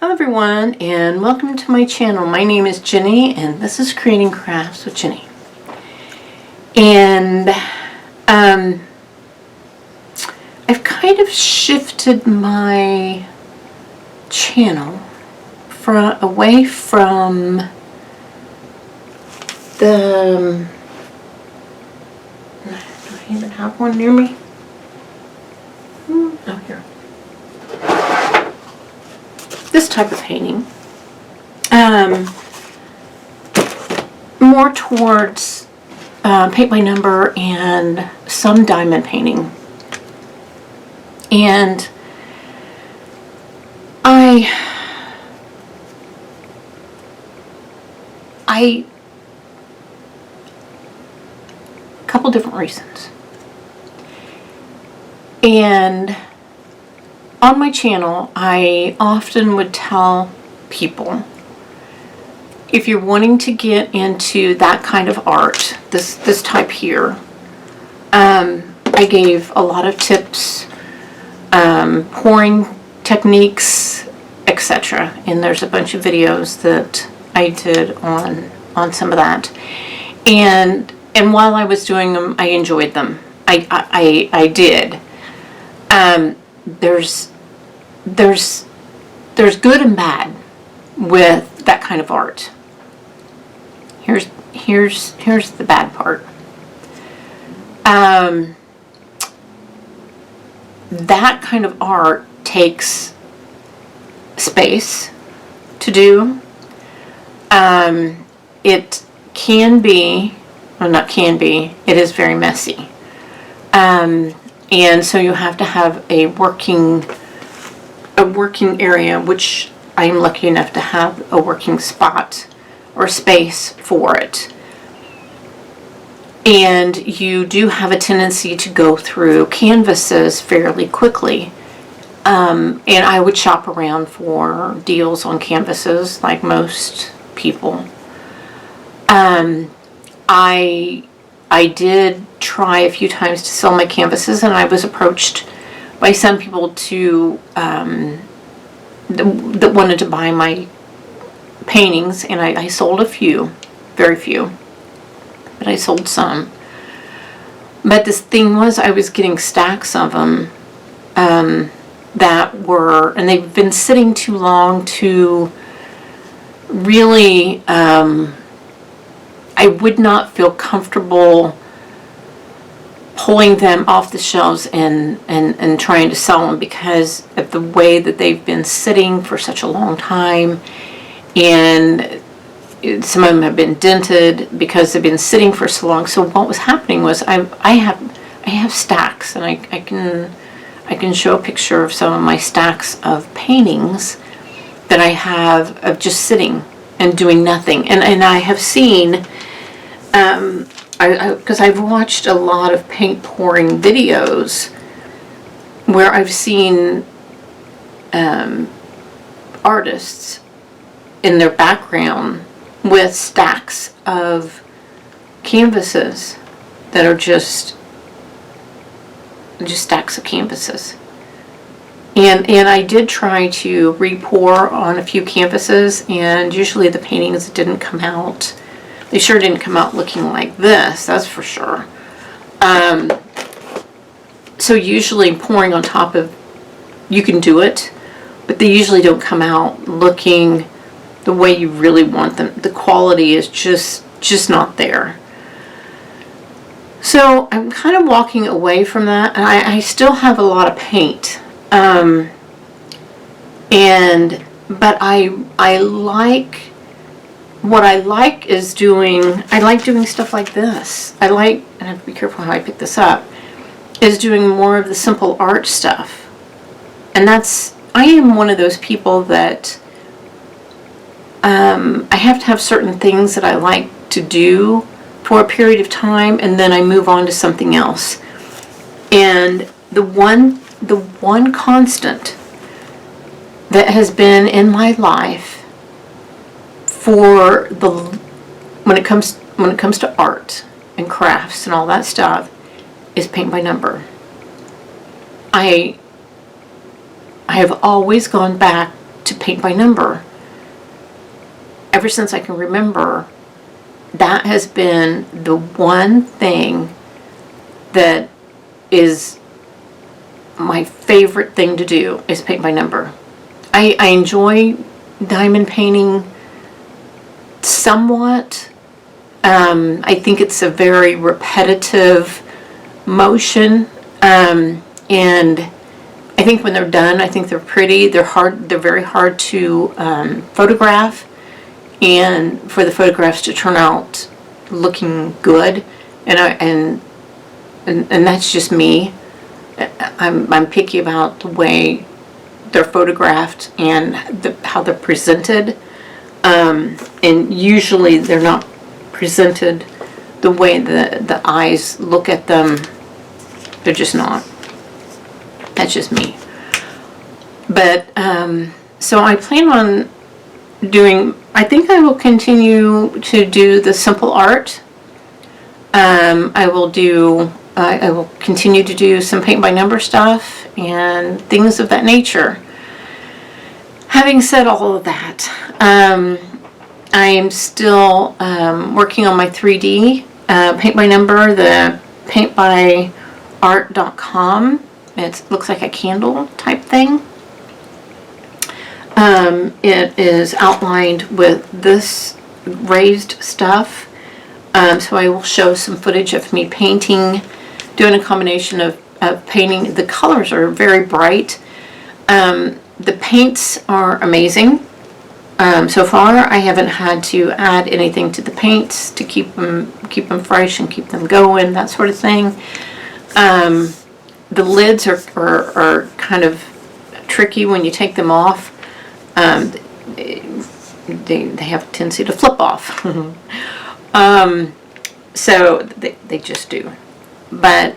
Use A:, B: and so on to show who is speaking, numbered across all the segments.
A: Hello everyone, and welcome to my channel. My name is Jenny and this is Creating Crafts with Jenny. And I've kind of shifted my channel away from the do I even have one near me? Oh, here. This type of painting, more towards paint by number and some diamond painting. And a couple different reasons. And on my channel, I often would tell people, if you're wanting to get into that kind of art, this type here, I gave a lot of tips, pouring techniques, etc. And there's a bunch of videos that I did on some of that. And while I was doing them, I enjoyed them. I did. There's good and bad with that kind of art. Here's the bad part. That kind of art takes space to do. It can be, well, not can be, it is very messy. And so you have to have a working area, which I'm lucky enough to have a working spot or space for it. And you do have a tendency to go through canvases fairly quickly. And I would shop around for deals on canvases like most people. I did try a few times to sell my canvases, and I was approached by some people that wanted to buy my paintings, and I sold a few, very few, but I sold some. But this thing was, I was getting stacks of them that were, and they've been sitting too long to really, I would not feel comfortable pulling them off the shelves and trying to sell them because of the way that they've been sitting for such a long time. And some of them have been dented because they've been sitting for so long. So what was happening was I have stacks, and I can show a picture of some of my stacks of paintings that I have of just sitting and doing nothing. And I have seen, because I've watched a lot of paint pouring videos where I've seen artists in their background with stacks of canvases that are just stacks of canvases. And I did try to re-pour on a few canvases, and usually the paintings didn't come out. They sure didn't come out looking like this, that's for sure. So usually pouring on top of, you can do it, but they usually don't come out looking the way you really want them. The quality is just not there. So I'm kind of walking away from that, and I still have a lot of paint. But I like, what I like is I like doing stuff like this. And I have to be careful how I pick this up, is doing more of the simple art stuff. And I am one of those people that I have to have certain things that I like to do for a period of time, and then I move on to something else. And the one constant that has been in my life for when it comes to art and crafts and all that stuff is paint by number. I have always gone back to paint by number. Ever since I can remember, that has been the one thing that is my favorite thing to do, is paint by number. I enjoy diamond painting somewhat. I think it's a very repetitive motion, and I think when they're done, I think they're pretty. They're hard. They're very hard to photograph, and for the photographs to turn out looking good, and that's just me. I'm picky about the way they're photographed and how they're presented, and usually they're not presented the way the eyes look at them. They're just not. That's just me. But so I plan on doing, I think I will continue to do the simple art. I will continue to do some paint by number stuff and things of that nature. Having said all of that, I am still working on my 3D paint by number, the paintbyart.com. It looks like a candle type thing. It is outlined with this raised stuff. So I will show some footage of me painting, doing a combination of painting. The colors are very bright. The paints are amazing. So far, I haven't had to add anything to the paints to keep them fresh and keep them going, that sort of thing. The lids are kind of tricky when you take them off. They have a tendency to flip off. So they just do. But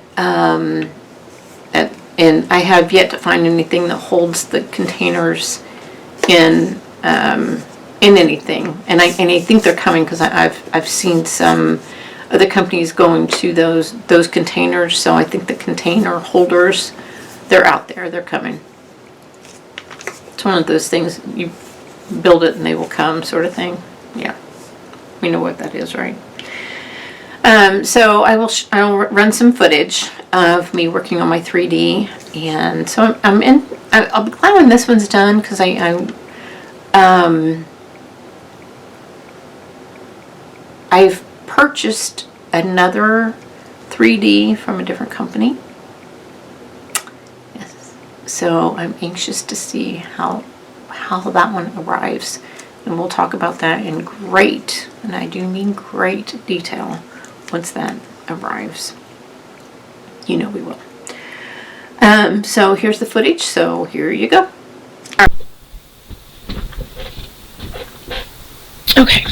A: and I have yet to find anything that holds the containers in anything. And I think they're coming, because I've seen some other companies going to those containers. So I think the container holders, they're out there. They're coming. It's one of those things, you build it and they will come, sort of thing. Yeah, we know what that is, right? So I'll run some footage of me working on my 3D, and so I'll be glad when this one's done, because I've purchased another 3D from a different company. Yes. So I'm anxious to see how that one arrives, and we'll talk about that in great, and I do mean great, detail once that arrives. You know we will. So here's the footage, so here you go. Okay.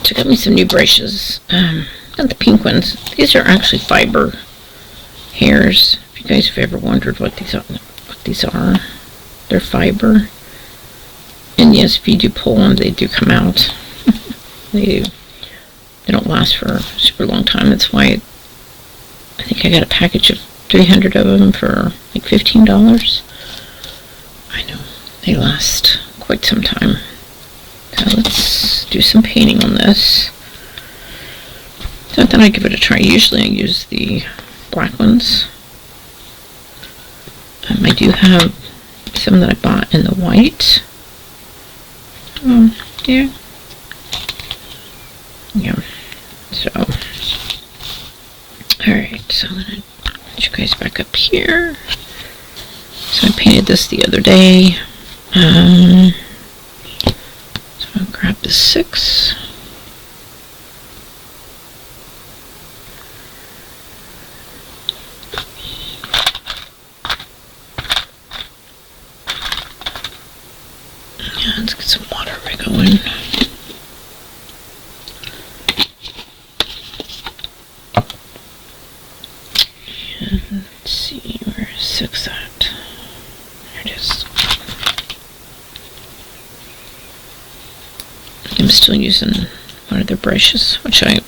A: So I got me some new brushes. Got the pink ones. These are actually fiber hairs. If you guys have ever wondered what these are, they're fiber. And yes, if you do pull them, they do come out. They don't last for a super long time. That's why I think I got a package of 300 of them for like $15. I know, they last quite some time. So let's do some painting on this. So I thought I'd give it a try. Usually I use the black ones. I do have some that I bought in the white. Yeah. Yeah. So, alright, so I'm going to put you guys back up here. So I painted this the other day. So I'll grab the 6. Yeah, let's get some water going. Let's see, where is 6 at? There it is. I'm still using one of their brushes, which I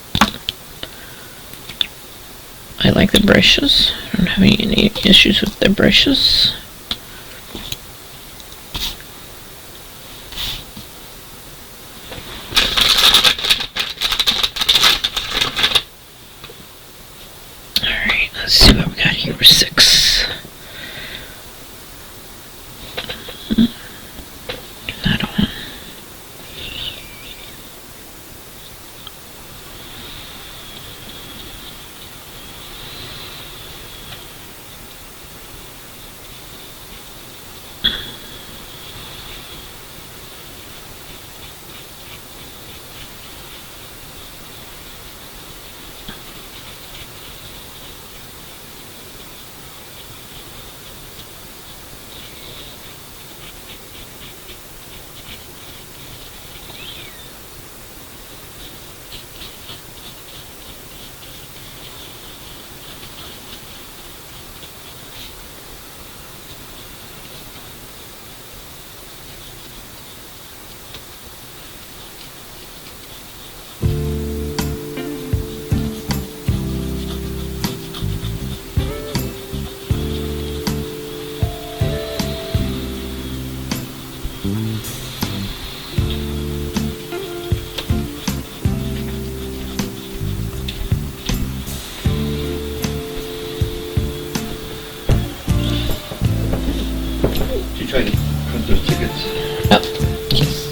A: like like the brushes. I don't have any issues with the brushes. Alright, let's see what we got here with 6. That on.
B: You try to print those tickets.
A: Oh, yes.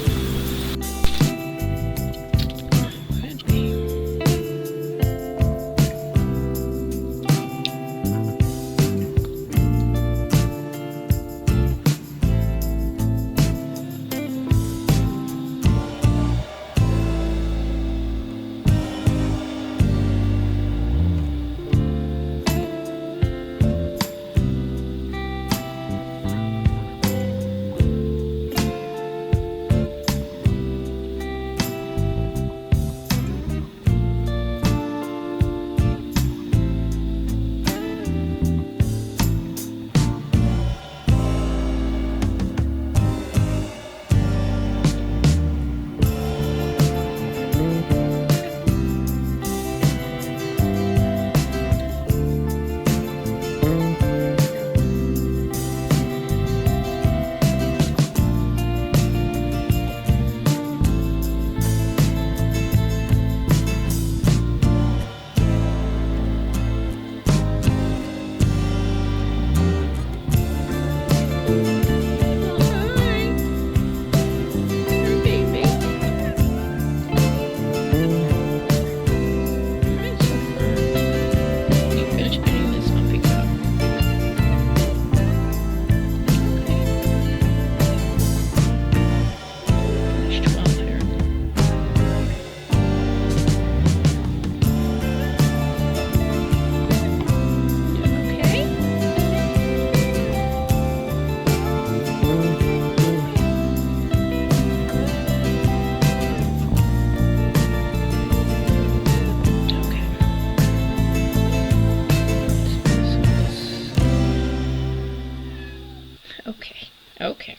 A: Okay, okay.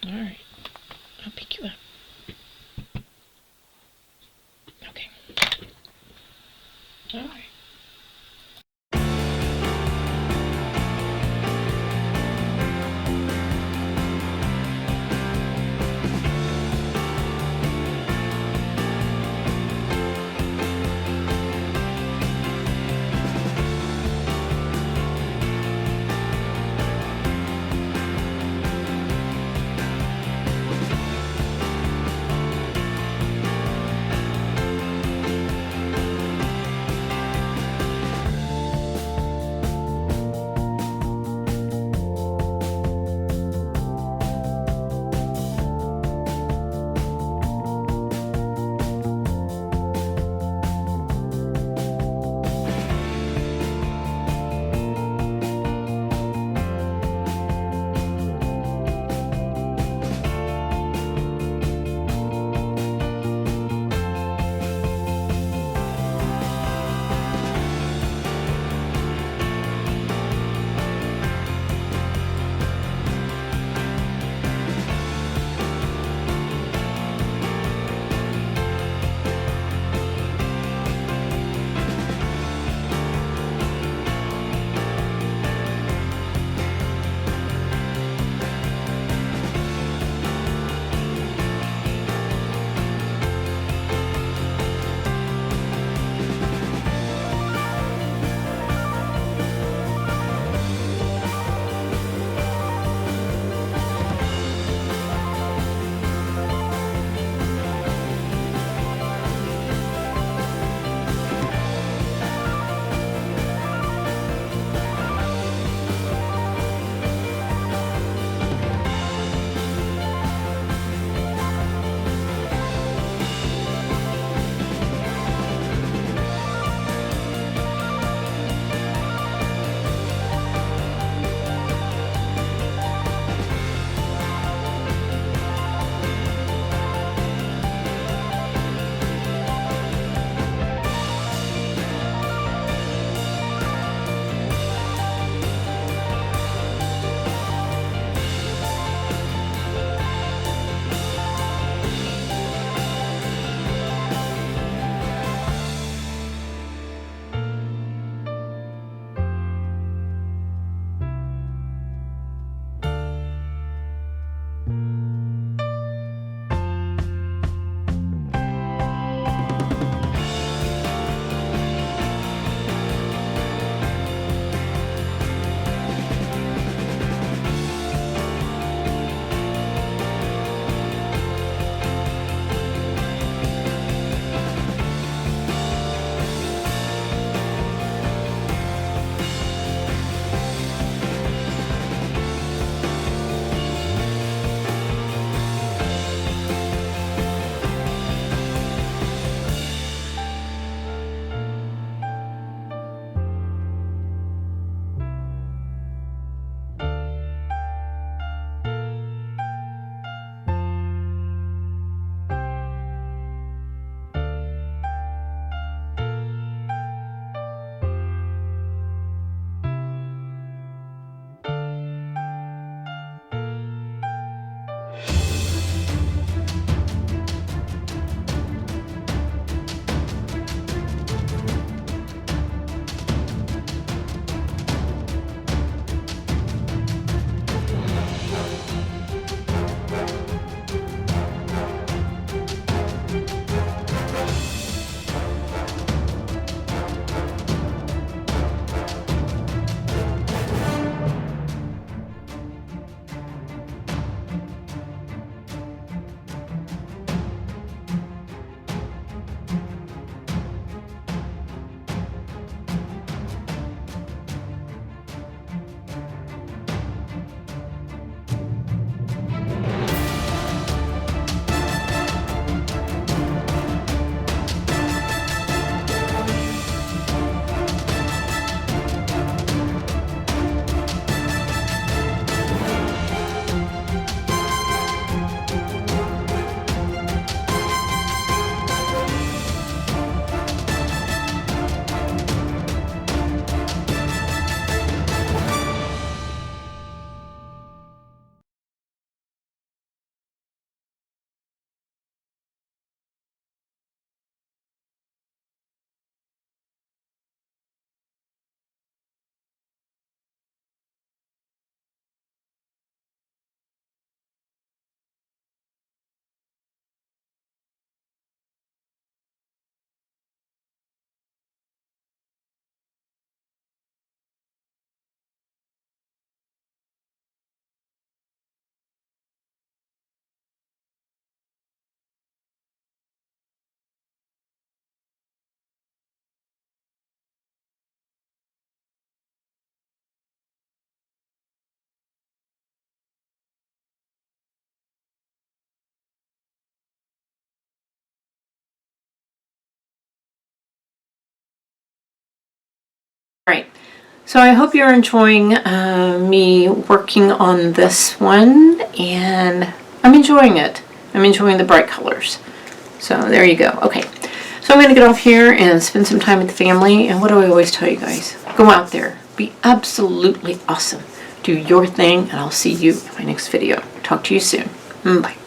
A: Alright, I'll pick you up. Okay. Alright. Alright, so I hope you're enjoying me working on this one, and I'm enjoying it. I'm enjoying the bright colors. So there you go. Okay, so I'm going to get off here and spend some time with the family, and what do I always tell you guys? Go out there. Be absolutely awesome. Do your thing, and I'll see you in my next video. Talk to you soon. Bye.